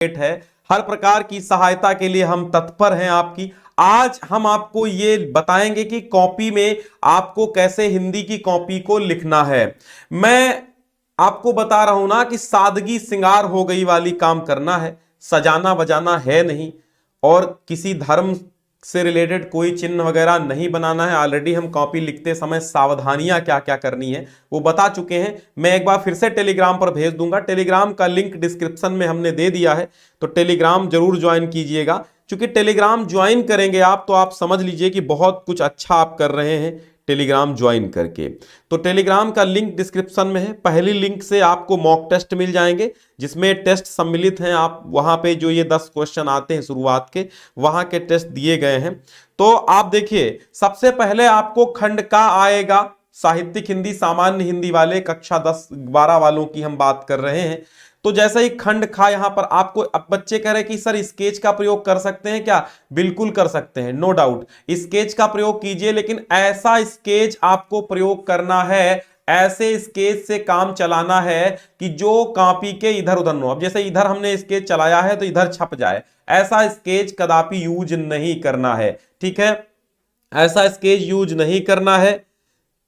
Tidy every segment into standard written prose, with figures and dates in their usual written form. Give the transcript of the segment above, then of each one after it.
है, हर प्रकार की सहायता के लिए हम तत्पर हैं आपकी। आज हम आपको ये बताएंगे कि कॉपी में आपको कैसे हिंदी की कॉपी को लिखना है। मैं आपको बता रहा हूं ना कि सादगी सिंगार हो गई वाली काम करना है, सजाना बजाना है नहीं, और किसी धर्म से रिलेटेड कोई चिन्ह वगैरह नहीं बनाना है। ऑलरेडी हम कॉपी लिखते समय सावधानियां क्या क्या करनी है वो बता चुके हैं। मैं एक बार फिर से टेलीग्राम पर भेज दूंगा, टेलीग्राम का लिंक डिस्क्रिप्शन में हमने दे दिया है, तो टेलीग्राम जरूर ज्वाइन कीजिएगा। क्योंकि टेलीग्राम ज्वाइन करेंगे आप तो आप समझ लीजिए कि बहुत कुछ अच्छा आप कर रहे हैं टेलीग्राम ज्वाइन करके। तो टेलीग्राम का लिंक डिस्क्रिप्शन में है, पहली लिंक से आपको मॉक टेस्ट मिल जाएंगे जिसमें टेस्ट सम्मिलित हैं। आप वहां पे जो ये 10 क्वेश्चन आते हैं शुरुआत के, वहां के टेस्ट दिए गए हैं। तो आप देखिए, सबसे पहले आपको खंड का आएगा, साहित्यिक हिंदी सामान्य हिंदी वाले कक्षा 10-12 वालों की हम बात कर रहे हैं। तो जैसे ही खंड खा यहां पर आपको, अब बच्चे कह रहे हैं कि सर स्केच का प्रयोग कर सकते हैं क्या? बिल्कुल कर सकते हैं, नो डाउट स्केच का प्रयोग कीजिए, लेकिन ऐसा स्केच आपको प्रयोग करना है, ऐसे स्केच से काम चलाना है कि जो कॉपी के इधर उधर न हो। अब जैसे इधर हमने स्केच चलाया है तो इधर छप जाए, ऐसा स्केच कदापि यूज नहीं करना है। ठीक है, ऐसा स्केच यूज नहीं करना है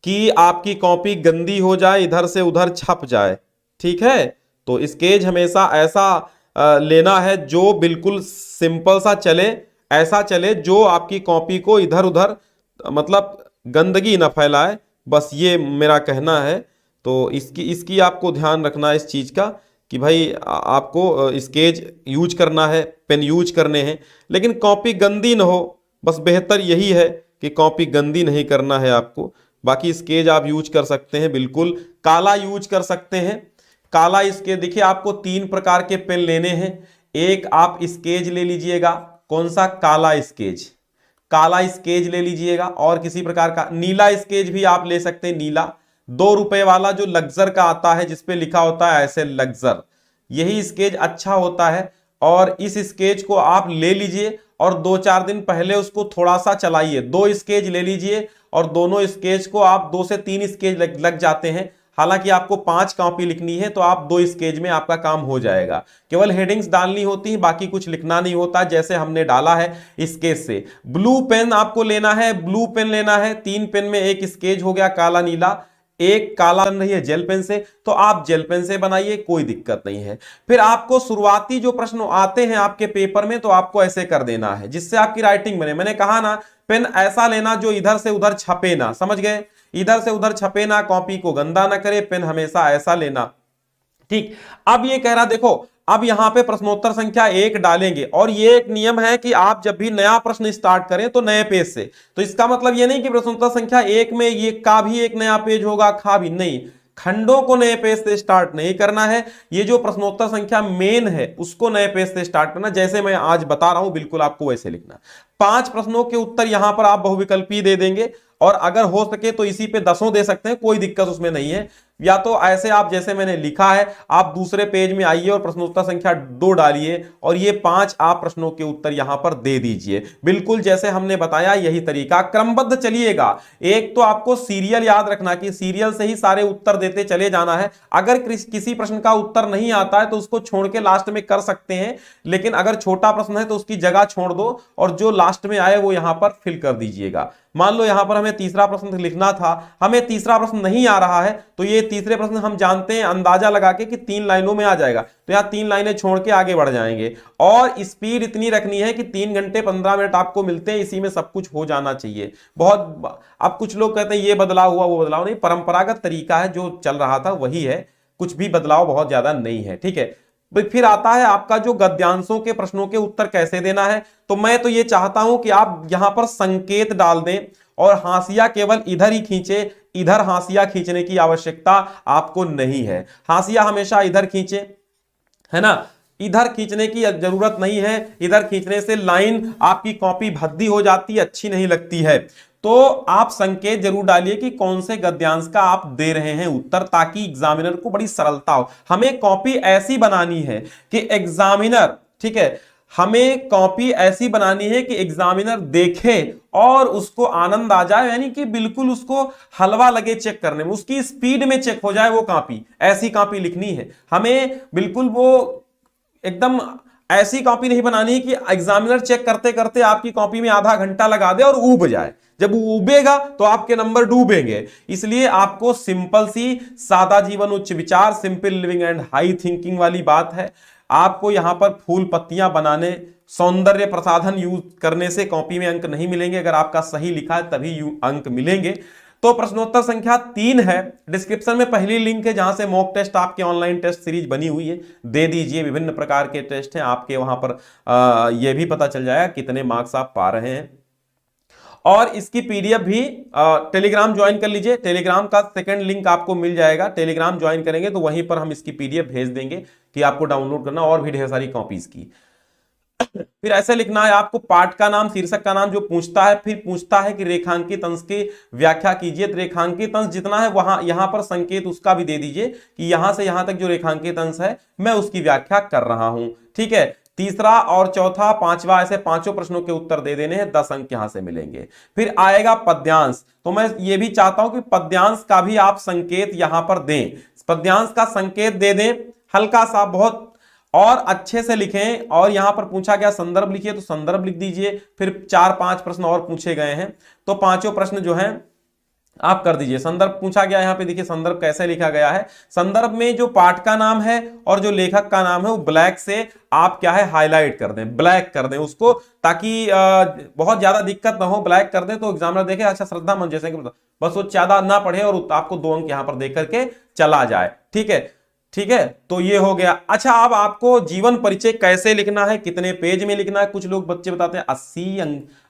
कि आपकी कॉपी गंदी हो जाए, इधर से उधर छप जाए। ठीक है, तो स्केच हमेशा ऐसा लेना है जो बिल्कुल सिंपल सा चले, ऐसा चले जो आपकी कॉपी को इधर उधर मतलब गंदगी ना फैलाए, बस ये मेरा कहना है। तो इसकी आपको ध्यान रखना है इस चीज़ का कि भाई आपको स्केच यूज करना है, पेन यूज करने हैं, लेकिन कॉपी गंदी ना हो। बस बेहतर यही है कि कॉपी गंदी नहीं करना है आपको। बाकी स्केच आप यूज कर सकते हैं, बिल्कुल काला यूज कर सकते हैं। काला स्केच देखिए, आपको 3 प्रकार के पेन लेने हैं। एक आप स्केच ले लीजिएगा, कौन सा? काला स्केच, काला स्केच ले लीजिएगा। और किसी प्रकार का नीला स्केच भी आप ले सकते हैं, नीला 2 रुपए वाला जो लग्जर का आता है जिसपे लिखा होता है ऐसे लग्जर, यही स्केच अच्छा होता है। और इस स्केच को आप ले लीजिए और 2-4 दिन पहले उसको थोड़ा सा चलाइए। 2 स्केच ले लीजिए और दोनों स्केच को आप 2 से 3 स्केच लग जाते हैं। हालांकि आपको 5 कॉपी लिखनी है तो आप 2 स्केच में आपका काम हो जाएगा। केवल हेडिंग्स डालनी होती है, बाकी कुछ लिखना नहीं होता, जैसे हमने डाला है स्केच से। ब्लू पेन आपको लेना है, ब्लू पेन लेना है। 3 पेन में एक स्केच हो गया काला नीला, एक काला बन रही है जेल पेन से, तो आप जेल पेन से बनाइए, कोई दिक्कत नहीं है। फिर आपको शुरुआती जो प्रश्न आते हैं आपके पेपर में तो आपको ऐसे कर देना है जिससे आपकी राइटिंग बने। मैंने कहा ना, पेन ऐसा लेना जो इधर से उधर छपे ना, समझ गए? इधर से उधर छपे ना, कॉपी को गंदा ना करे, पेन हमेशा ऐसा लेना। ठीक, अब ये कह रहा देखो, अब यहां पे प्रश्नोत्तर संख्या 1 डालेंगे और ये एक नियम है कि आप जब भी नया प्रश्न स्टार्ट करें तो नए पेज से। तो इसका मतलब ये नहीं कि प्रश्नोत्तर संख्या 1 में ये का भी एक नया पेज होगा, खा भी नहीं, खंडों को नए पेज से स्टार्ट नहीं करना है। ये जो प्रश्नोत्तर संख्या मेन है उसको नए पेज से स्टार्ट करना, जैसे मैं आज बता रहा हूं बिल्कुल आपको वैसे लिखना। 5 प्रश्नों के उत्तर यहां पर आप बहुविकल्पी दे देंगे, और अगर हो सके तो इसी पे 10 दे सकते हैं, कोई दिक्कत उसमें नहीं है। या तो ऐसे आप जैसे मैंने लिखा है, आप दूसरे पेज में आइए और प्रश्नोत्तर संख्या 2 डालिए और ये 5 आप प्रश्नों के उत्तर यहां पर दे दीजिए, बिल्कुल जैसे हमने बताया यही तरीका। क्रमबद्ध चलिएगा। एक तो आपको सीरियल याद रखना कि सीरियल से ही सारे उत्तर देते चले जाना है। अगर किसी प्रश्न का उत्तर नहीं आता है तो उसको छोड़ के लास्ट में कर सकते हैं, लेकिन अगर छोटा प्रश्न है तो उसकी जगह छोड़ दो और जो लास्ट में आए वो यहां पर फिल कर दीजिएगा। मान लो यहां पर हमें तीसरा प्रश्न लिखना था, हमें तीसरा प्रश्न नहीं आ रहा है, तो ये तीसरे प्रश्न हम जानते हैं अंदाजा लगा के कि 3 लाइनों में आ जाएगा, तो यहां 3 लाइनें छोड़ के आगे बढ़ जाएंगे। और स्पीड इतनी रखनी है कि 3 घंटे 15 मिनट आपको मिलते हैं, इसी में सब कुछ हो जाना चाहिए। बहुत अब कुछ लोग कहते हैं ये बदलाव हुआ वो बदलाव नहीं, परंपरागत तरीका है, जो चल रहा था वही है, कुछ भी बदलाव बहुत ज्यादा नहीं है। ठीक है, फिर आता है आपका जो गद्यांशों के प्रश्नों के उत्तर कैसे देना है। तो मैं तो ये चाहता हूं कि आप यहां पर संकेत डाल दें और हाशिया केवल इधर ही खींचे, इधर हाशिया खींचने की आवश्यकता आपको नहीं है। हाशिया हमेशा इधर खींचे, है ना, इधर खींचने की जरूरत नहीं है। इधर खींचने से लाइन आपकी कॉपी भद्दी हो जाती है, अच्छी नहीं लगती है। तो आप संकेत जरूर डालिए कि कौन से गद्यांश का आप दे रहे हैं उत्तर, ताकि एग्जामिनर को बड़ी सरलता हो। हमें कॉपी ऐसी बनानी है कि एग्जामिनर, ठीक है, हमें कॉपी ऐसी बनानी है कि एग्जामिनर देखे और उसको आनंद आ जाए, यानी कि बिल्कुल उसको हलवा लगे चेक करने में, उसकी स्पीड में चेक हो जाए वो कॉपी। ऐसी कॉपी लिखनी है हमें, बिल्कुल वो एकदम ऐसी कॉपी नहीं बनानी है कि एग्जामिनर चेक करते करते आपकी कॉपी में आधा घंटा लगा दे और ऊब जाए। जब उबेगा तो आपके नंबर डूबेंगे। इसलिए आपको सिंपल सी सादा जीवन उच्च विचार, simple living and high thinking वाली बात है। आपको यहां पर फूल पत्तियां बनाने, सौंदर्य प्रसाधन यूज करने से कॉपी में अंक नहीं मिलेंगे। अगर आपका सही लिखा है तभी अंक मिलेंगे। तो प्रश्नोत्तर संख्या 3 है। डिस्क्रिप्शन में पहली लिंक है जहां से मॉक टेस्ट आपके ऑनलाइन टेस्ट सीरीज बनी हुई है, दे दीजिए। विभिन्न प्रकार के टेस्ट हैं आपके वहां पर, यह भी पता चल जाएगा कितने मार्क्स आप पा रहे हैं। और इसकी पीडीएफ भी टेलीग्राम ज्वाइन कर लीजिए। टेलीग्राम का सेकंड लिंक आपको मिल जाएगा। टेलीग्राम ज्वाइन करेंगे तो वहीं पर हम इसकी पीडीएफ भेज देंगे कि आपको डाउनलोड करना, और भी ढेर सारी कॉपीज की। फिर ऐसे लिखना है आपको, पाठ का नाम, शीर्षक का नाम जो पूछता है, फिर पूछता है कि रेखांकित अंश की व्याख्या कीजिए। तो रेखांकित अंश जितना है वहां यहां पर संकेत उसका भी दे दीजिए कि यहां से यहां तक जो रेखांकित अंश है मैं उसकी व्याख्या कर रहा हूं। ठीक है, तीसरा और चौथा, पांचवा, ऐसे पांचों प्रश्नों के उत्तर दे देने हैं। 10 अंक यहां से मिलेंगे। फिर आएगा पद्यांश। तो मैं ये भी चाहता हूं कि पद्यांश का भी आप संकेत यहां पर दें। पद्यांश का संकेत दे दें, हल्का सा, बहुत और अच्छे से लिखें। और यहां पर पूछा गया संदर्भ लिखिए तो संदर्भ लिख दीजिए। फिर 4-5 प्रश्न और पूछे गए हैं तो पांचों प्रश्न जो हैं आप कर दीजिए। संदर्भ पूछा गया, यहां पे देखिए संदर्भ कैसे लिखा गया है। संदर्भ में जो पाठ का नाम है और जो लेखक का नाम है वो ब्लैक से आप क्या है हाईलाइट कर दें, ब्लैक कर दें उसको, ताकि बहुत ज्यादा दिक्कत ना हो। ब्लैक कर दें तो एग्जामिनर देखे अच्छा श्रद्धा मन जैसे बस वो ज्यादा ना पढ़े और आपको 2 अंक यहां पर देख करके चला जाए। ठीक है, ठीक है, तो ये हो गया। अच्छा, अब आपको जीवन परिचय कैसे लिखना है, कितने पेज में लिखना है। कुछ लोग बच्चे बताते हैं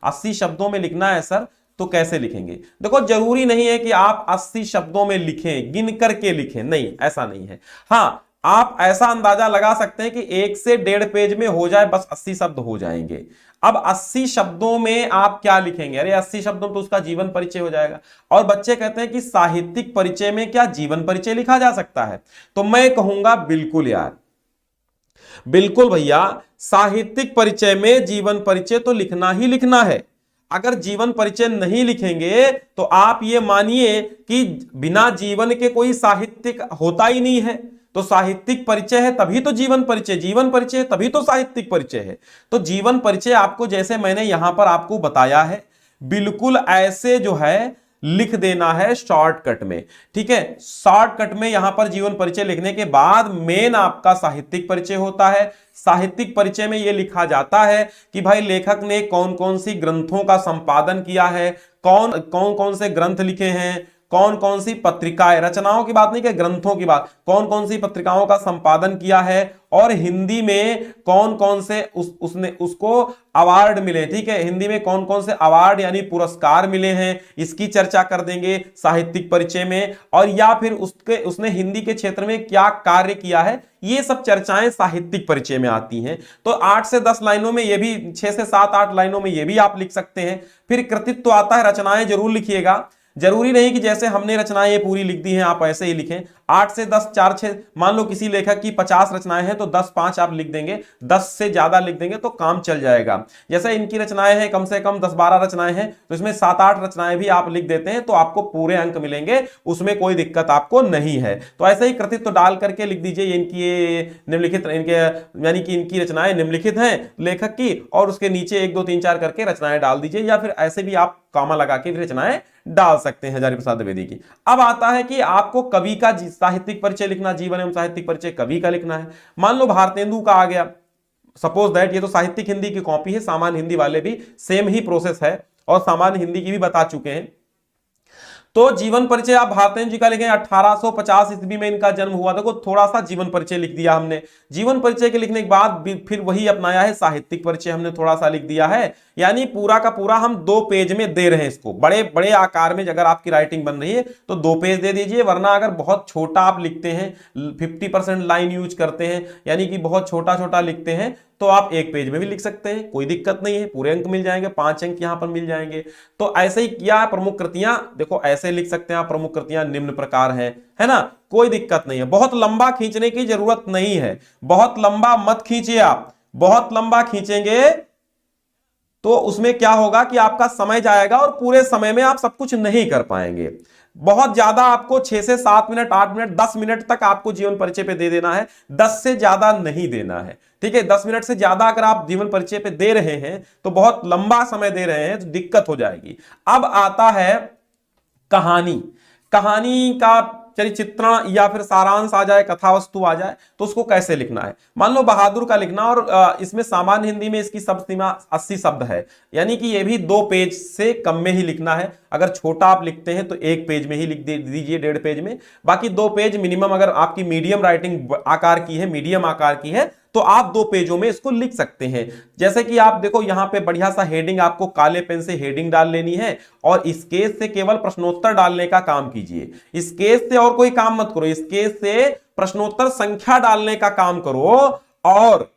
80 शब्दों में लिखना है सर, तो कैसे लिखेंगे। देखो, जरूरी नहीं है कि आप 80 शब्दों में लिखें, गिन करके लिखें, नहीं, ऐसा नहीं है। हाँ, आप ऐसा अंदाजा लगा सकते हैं कि 1 से 1.5 पेज में हो जाए, बस 80 शब्द हो जाएंगे। अब 80 शब्दों में आप क्या लिखेंगे, अरे 80 शब्दों में तो उसका जीवन परिचय हो जाएगा। और बच्चे कहते हैं कि साहित्यिक परिचय में क्या जीवन परिचय लिखा जा सकता है, तो मैं कहूंगा बिल्कुल यार, बिल्कुल भैया, साहित्यिक परिचय में जीवन परिचय तो लिखना ही लिखना है। अगर जीवन परिचय नहीं लिखेंगे तो आप ये मानिए कि बिना जीवन के कोई साहित्यिक होता ही नहीं है। तो साहित्यिक परिचय है तभी तो जीवन परिचय, जीवन परिचय है तभी तो साहित्यिक परिचय है। तो जीवन परिचय आपको, जैसे मैंने यहां पर आपको बताया है, बिल्कुल ऐसे जो है लिख देना है शॉर्टकट में। ठीक है, शॉर्टकट में यहां पर जीवन परिचय लिखने के बाद मेन आपका साहित्यिक परिचय होता है। साहित्यिक परिचय में यह लिखा जाता है कि भाई लेखक ने कौन कौन सी ग्रंथों का संपादन किया है, कौन कौन से ग्रंथ लिखे हैं, कौन कौन सी पत्रिकाएं, रचनाओं की बात नहीं कि ग्रंथों की बात, कौन कौन सी पत्रिकाओं का संपादन किया है, और हिंदी में कौन कौन से उसको अवार्ड मिले। ठीक है, हिंदी में कौन कौन से अवार्ड यानी पुरस्कार मिले हैं, इसकी चर्चा कर देंगे साहित्यिक परिचय में। और या फिर उसने हिंदी के क्षेत्र में क्या कार्य किया है, ये सब चर्चाएं साहित्यिक परिचय में आती हैं। तो 8 से 10 लाइनों में ये भी, 6 से 7-8 लाइनों में ये भी आप लिख सकते हैं। फिर कृतित्व आता है, रचनाएं जरूर लिखिएगा। जरूरी नहीं कि जैसे हमने रचनाएं ये पूरी लिख दी हैं आप ऐसे ही लिखें। 8 से 10, 4-6, मान लो किसी लेखक की 50 रचनाएं हैं तो 10-5 आप लिख देंगे, 10 से ज्यादा लिख देंगे तो काम चल जाएगा। जैसे इनकी रचनाएं हैं कम से कम 10-12 रचनाएं हैं, तो इसमें 7-8 रचनाएं भी आप लिख देते हैं तो आपको पूरे अंक मिलेंगे, उसमें कोई दिक्कत आपको नहीं है। तो ऐसे ही कृतित्व डाल करके लिख दीजिए इनकी निम्नलिखित, इनके यानी कि इनकी रचनाएं निम्नलिखित हैं लेखक की, और उसके नीचे 1 2 3 4 करके रचनाएं डाल दीजिए, या फिर ऐसे भी आप कॉमा लगा के रचनाएं डाल सकते हैं हजारी प्रसाद द्विवेदी की। अब आता है कि आपको कवि का साहित्यिक परिचय लिखना, जीवन एवं साहित्यिक परिचय कवि का लिखना है। मान लो भारतेंदु का आ गया, सपोज दैट, ये तो साहित्यिक हिंदी की कॉपी है, सामान्य हिंदी वाले भी सेम ही प्रोसेस है और सामान्य हिंदी की भी बता चुके हैं। तो जीवन परिचय आप भारतेंदु जी का लिखें, 1850 ईस्वी में इनका जन्म हुआ। देखो थोड़ा सा जीवन परिचय लिख दिया हमने। जीवन परिचय के लिखने के बाद फिर वही अपनाया है साहित्यिक परिचय, हमने थोड़ा सा लिख दिया है। यानी पूरा का पूरा हम 2 पेज में दे रहे हैं इसको, बड़े बड़े आकार में। अगर आपकी राइटिंग बन रही है तो 2 पेज दे दीजिए, वरना अगर बहुत छोटा आप लिखते हैं, 50% लाइन यूज करते हैं, यानी कि बहुत छोटा छोटा लिखते हैं, तो आप 1 पेज में भी लिख सकते हैं, कोई दिक्कत नहीं है, पूरे अंक मिल जाएंगे, 5 अंक यहां पर मिल जाएंगे। तो ऐसे ही किया। प्रमुख कृतियां देखो ऐसे लिख सकते हैं आप, प्रमुख कृतियां निम्न प्रकार हैं, है ना, कोई दिक्कत नहीं है। बहुत लंबा खींचने की जरूरत नहीं है, बहुत लंबा मत खींचिए आप, बहुत लंबा खींचेंगे तो उसमें क्या होगा कि आपका समय जाएगा और पूरे समय में आप सब कुछ नहीं कर पाएंगे। बहुत ज्यादा आपको 6 से 7 मिनट, 8 मिनट, 10 मिनट तक आपको जीवन परिचय पे दे देना है, 10 से ज्यादा नहीं देना है। ठीक है, 10 मिनट से ज्यादा अगर आप जीवन परिचय पे दे रहे हैं तो बहुत लंबा समय दे रहे हैं तो दिक्कत हो जाएगी। अब आता है कहानी। कहानी का चरित्रण या फिर सारांश आ जाए, कथा वस्तु आ जाए, तो उसको कैसे लिखना है। मान लो बहादुर का लिखना, और इसमें सामान्य हिंदी में इसकी शब्द सीमा 80 शब्द है, यानी कि ये भी 2 पेज से कम में ही लिखना है। अगर छोटा आप लिखते हैं तो 1 पेज में ही लिख दीजिए, 1.5 पेज में, बाकी 2 पेज मिनिमम। अगर आपकी मीडियम राइटिंग आकार की है, मीडियम आकार की है, तो आप 2 पेजों में इसको लिख सकते हैं। जैसे कि आप देखो यहां पे बढ़िया सा हेडिंग, आपको काले पेन से हेडिंग डाल लेनी है और स्केच से केवल प्रश्नोत्तर डालने का काम कीजिए। स्केच से और कोई काम मत करो, स्केच से प्रश्नोत्तर संख्या डालने का काम करो। और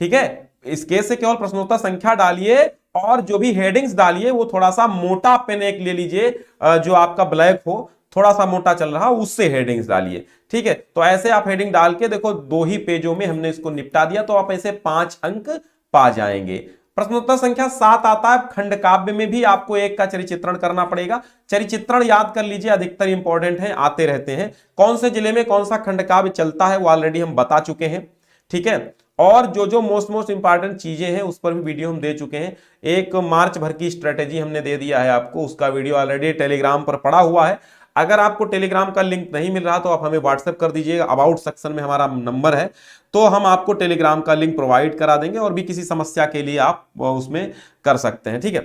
ठीक है, स्केच से केवल प्रश्नोत्तर संख्या डालिए और जो भी हेडिंग्स डालिए वो थोड़ा सा मोटा पेन एक ले लीजिए, जो आपका ब्लैक हो, थोड़ा सा मोटा चल रहा, उससे हेडिंग्स डालिए। ठीक है, तो ऐसे आप हेडिंग डाल के देखो 2 ही पेजों में हमने इसको निपटा दिया, तो आप ऐसे 5 अंक पा जाएंगे। प्रश्नोत्तर संख्या 7 आता है। खंड काव्य में भी आपको 1 का चरिचित्रण करना पड़ेगा। चरिचित्रण याद कर लीजिए, अधिकतर इंपॉर्टेंट है, आते रहते हैं। कौन से जिले में कौन सा खंड काव्य चलता है वो ऑलरेडी हम बता चुके हैं। ठीक है, और जो मोस्ट इंपॉर्टेंट चीजें हैं उस पर भी वीडियो हम दे चुके हैं। एक मार्च भर की स्ट्रेटेजी हमने दे दिया है आपको, उसका वीडियो ऑलरेडी टेलीग्राम पर पड़ा हुआ है। अगर आपको टेलीग्राम का लिंक नहीं मिल रहा तो आप हमें व्हाट्सएप कर दीजिएगा, अबाउट सेक्शन में हमारा नंबर है, तो हम आपको टेलीग्राम का लिंक प्रोवाइड करा देंगे, और भी किसी समस्या के लिए आप उसमें कर सकते हैं। ठीक है,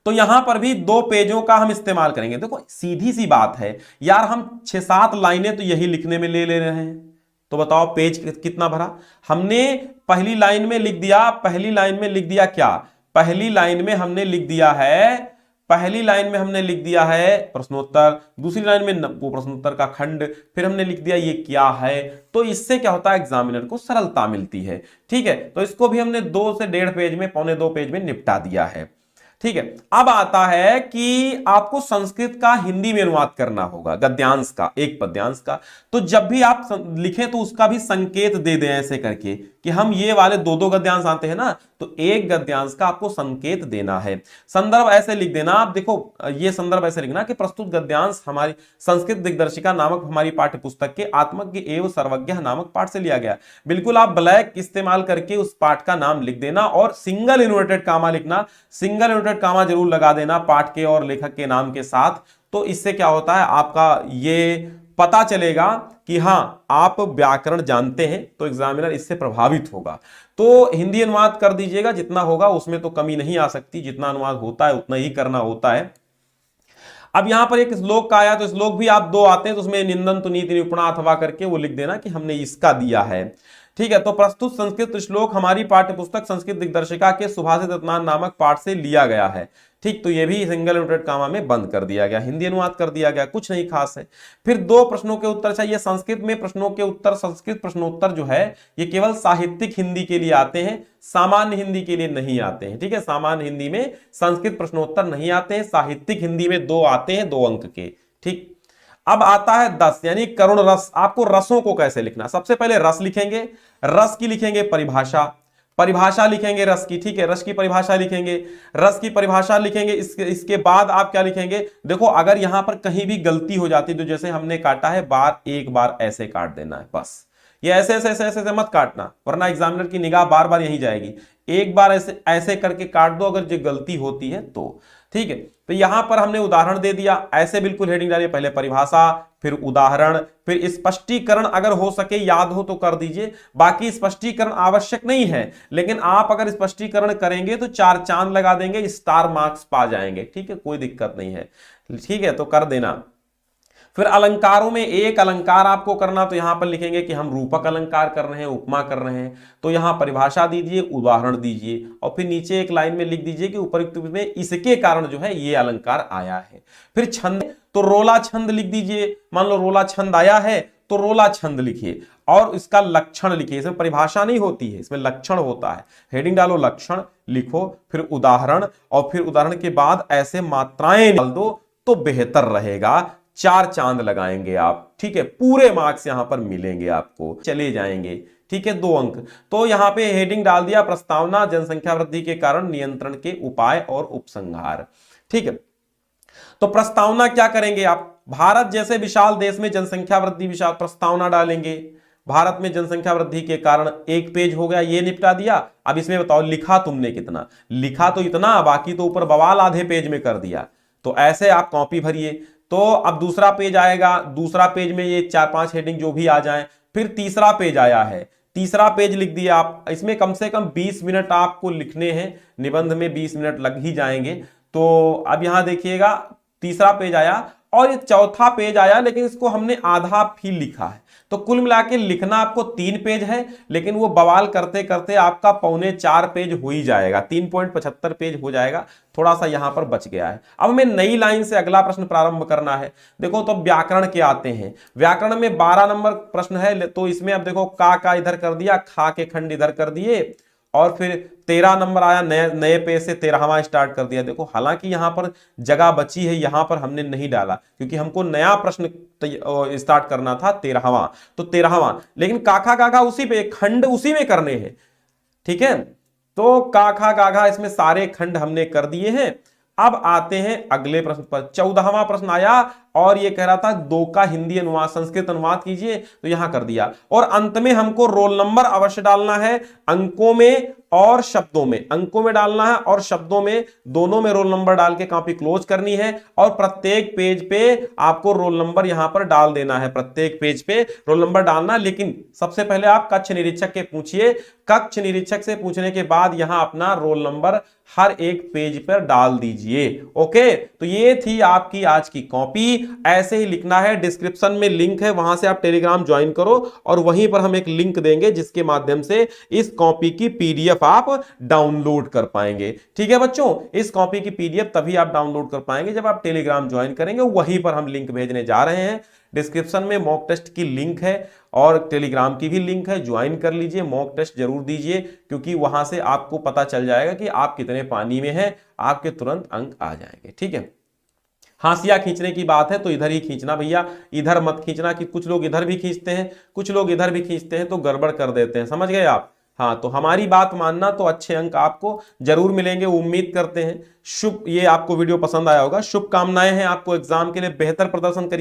तो यहां पर भी 2 पेजों का हम इस्तेमाल करेंगे। देखो सीधी सी बात है यार, हम 6-7 लाइनें तो यही लिखने में ले रहे हैं, तो बताओ पेज कितना भरा। हमने पहली लाइन में लिख दिया, पहली लाइन में लिख दिया क्या, पहली लाइन में हमने लिख दिया है, पहली लाइन में हमने लिख दिया है प्रश्नोत्तर, दूसरी लाइन में वो प्रश्नोत्तर का खंड, फिर हमने लिख दिया ये क्या है। तो इससे क्या होता है, एग्जामिनर को सरलता मिलती है। ठीक है, तो इसको भी हमने 2 से 1.5 पेज में, 2 पेज में निपटा दिया है। ठीक है, अब आता है कि आपको संस्कृत का हिंदी में अनुवाद करना होगा, गद्यांश का, एक पद्यांश का। तो जब भी आप लिखें तो उसका भी संकेत दे दें ऐसे करके कि हम ये वाले 2-2 गद्यांश आते हैं ना, तो एक गद्यांश का आपको संकेत देना है। संदर्भ ऐसे लिख देना, आप देखो ये संदर्भ ऐसे लिखना कि प्रस्तुत गद्यांश हमारी संस्कृत दिग्दर्शिका नामक हमारी पाठ्य पुस्तक के आत्मज्ञ एवं सर्वज्ञ नामक पाठ से लिया गया। बिल्कुल आप ब्लैक इस्तेमाल करके उस पाठ का नाम लिख देना और सिंगल इन्वर्टेड कामा लिखना, सिंगल इन्वर्टेड कामा जरूर लगा देना पाठ के और लेखक के नाम के साथ। तो इससे क्या होता है, आपका ये पता चलेगा कि हां आप व्याकरण जानते हैं, तो एग्जामिनर इससे प्रभावित होगा। तो हिंदी अनुवाद कर दीजिएगा, जितना होगा उसमें तो कमी नहीं आ सकती, जितना अनुवाद होता है उतना ही करना होता है। अब यहां पर एक श्लोक का आया, तो श्लोक भी आप 2 आते हैं, तो उसमें निंदन तो नीति निरूपणा अथवा करके वो लिख देना कि हमने इसका दिया है। ठीक है, तो प्रस्तुत संस्कृत श्लोक हमारी पाठ्य पुस्तक संस्कृत दिग्दर्शिका के सुभाषित रत्नान नामक पाठ से लिया गया है। ठीक, तो ये भी सिंगल इन्वर्टेड कामा में बंद कर दिया गया, हिंदी अनुवाद कर दिया गया, कुछ नहीं खास है। फिर 2 प्रश्नों के उत्तर चाहिए। संस्कृत में प्रश्नों के उत्तर, संस्कृत प्रश्नोत्तर जो है ये केवल साहित्यिक हिंदी के लिए आते हैं, सामान्य हिंदी के लिए नहीं आते हैं। ठीक है, सामान्य हिंदी में संस्कृत प्रश्नोत्तर नहीं आते हैं, साहित्यिक हिंदी में 2 आते हैं, 2 अंक के। ठीक, अब आता है 10 यानी करुण रस। आपको रसों को कैसे लिखना, सबसे पहले रस लिखेंगे, रस की लिखेंगे परिभाषा, परिभाषा लिखेंगे रस की। ठीक है, रस की परिभाषा लिखेंगे, रस की परिभाषा लिखेंगे। इसके बाद आप क्या लिखेंगे, देखो अगर यहां पर कहीं भी गलती हो जाती तो जैसे हमने काटा है बार, एक बार ऐसे काट देना है बस, ये ऐसे ऐसे ऐसे ऐसे मत काटना, वरना एग्जामिनर की निगाह बार बार यही जाएगी। एक बार ऐसे ऐसे करके काट दो अगर जो गलती होती है तो। ठीक है, तो यहां पर हमने उदाहरण दे दिया, ऐसे बिल्कुल हेडिंग डालिए, पहले परिभाषा, फिर उदाहरण, फिर स्पष्टीकरण, अगर हो सके याद हो तो कर दीजिए, बाकी स्पष्टीकरण आवश्यक नहीं है, लेकिन आप अगर स्पष्टीकरण करेंगे तो 4 चांद लगा देंगे, स्टार मार्क्स पा जाएंगे। ठीक है, कोई दिक्कत नहीं है। ठीक है, तो कर देना। फिर अलंकारों में एक अलंकार आपको करना, तो यहां पर लिखेंगे कि हम रूपक अलंकार कर रहे हैं, उपमा कर रहे हैं, तो यहां परिभाषा दीजिए, उदाहरण दीजिए, और फिर नीचे एक लाइन में लिख दीजिए कि उपयुक्त में इसके कारण जो है ये अलंकार आया है। फिर छंद, तो रोला छंद लिख दीजिए, मान लो रोला छंद आया है तो रोला छंद लिखिए और इसका लक्षण लिखिए। इसमें परिभाषा नहीं होती है, इसमें लक्षण होता है। हेडिंग डालो, लक्षण लिखो, फिर उदाहरण, और फिर उदाहरण के बाद ऐसे मात्राएं डाल दो तो बेहतर रहेगा। 4 चांद लगाएंगे आप, ठीक है, पूरे मार्क्स यहां पर मिलेंगे आपको, चले जाएंगे, ठीक है, 2 अंक। तो यहां पे हेडिंग डाल दिया प्रस्तावना जनसंख्या वृद्धि के कारण नियंत्रण के उपाय और उपसंहार, ठीक है। तो प्रस्तावना क्या करेंगे आप, भारत जैसे विशाल देश में जनसंख्या वृद्धि विशाल, प्रस्तावना डालेंगे, भारत में जनसंख्या वृद्धि के कारण, 1 पेज हो गया, ये निपटा दिया। अब इसमें बताओ लिखा तुमने कितना, लिखा तो इतना, बाकी तो ऊपर बवाल आधे पेज में कर दिया। तो ऐसे आप कॉपी भरिए। तो अब दूसरा पेज आएगा, दूसरा पेज में ये 4-5 हेडिंग जो भी आ जाए। फिर तीसरा पेज आया है, तीसरा पेज लिख दिया आप, इसमें कम से कम 20 मिनट आपको लिखने हैं, निबंध में 20 मिनट लग ही जाएंगे। तो अब यहां देखिएगा तीसरा पेज आया और ये चौथा पेज आया, लेकिन इसको हमने आधा भी लिखा है। तो कुल मिला के लिखना आपको 3 पेज है, लेकिन वो बवाल करते करते आपका 3.25 पेज हो ही जाएगा, 3.75 पेज हो जाएगा, थोड़ा सा यहां पर बच गया है। अब हमें नई लाइन से अगला प्रश्न प्रारंभ करना है। देखो तो व्याकरण के आते हैं, व्याकरण में 12 नंबर प्रश्न है। तो इसमें अब देखो का इधर कर दिया, खा के खंड इधर कर दिए, और फिर 13 नंबर आया, नए पेज से 13वां स्टार्ट कर दिया। देखो हालांकि यहां पर जगह बची है, यहां पर हमने नहीं डाला क्योंकि हमको नया प्रश्न स्टार्ट करना था 13वां, तो 13वां, लेकिन काखा गाघा उसी पे, खंड उसी में करने हैं, ठीक है। तो काखा गाघा इसमें सारे खंड हमने कर दिए हैं। अब आते हैं अगले प्रश्न पर, 14वां प्रश्न आया और ये कह रहा था 2 का हिंदी अनुवाद संस्कृत अनुवाद कीजिए, तो यहां कर दिया। और अंत में हमको रोल नंबर अवश्य डालना है, अंकों में और शब्दों में, अंकों में डालना है और शब्दों में, दोनों में रोल नंबर डाल के कॉपी क्लोज करनी है। और प्रत्येक पेज पे आपको रोल नंबर यहां पर डाल देना है, प्रत्येक पेज पे रोल नंबर डालना। लेकिन सबसे पहले आप कक्ष निरीक्षक के पूछिए, कक्ष निरीक्षक से पूछने के बाद यहां अपना रोल नंबर हर एक पेज पर डाल दीजिए। ओके, तो ये थी आपकी आज की कॉपी। ऐसे ही लिखना है, डिस्क्रिप्शन में लिंक है, वहां से आप टेलीग्राम ज्वाइन करो और वहीं पर हम एक लिंक देंगे जिसके माध्यम से इस कॉपी की पीडीएफ आप डाउनलोड कर पाएंगे। ठीक है बच्चों, इस कॉपी की पीडीएफ तभी आप डाउनलोड कर पाएंगे जब आप टेलीग्राम ज्वाइन करेंगे, वहीं पर हम लिंक भेजने जा रहे हैं। डिस्क्रिप्शन में मॉक टेस्ट की लिंक है और टेलीग्राम की भी लिंक है, ज्वाइन कर लीजिए, मॉक टेस्ट जरूर दीजिए, क्योंकि वहां से आपको पता चल जाएगा कि आप कितने पानी में हैं, आपके तुरंत अंक आ जाएंगे। ठीक है, हाशिया खींचने की बात है तो इधर ही खींचना भैया, इधर मत खींचना कि कुछ लोग इधर भी खींचते हैं, कुछ लोग इधर भी खींचते हैं तो गड़बड़ कर देते हैं, समझ गए आप। हाँ, तो हमारी बात मानना तो अच्छे अंक आपको जरूर मिलेंगे, उम्मीद करते हैं। शुभ, ये आपको वीडियो पसंद आया होगा, शुभकामनाएं हैं आपको एग्जाम के लिए, बेहतर प्रदर्शन करिए।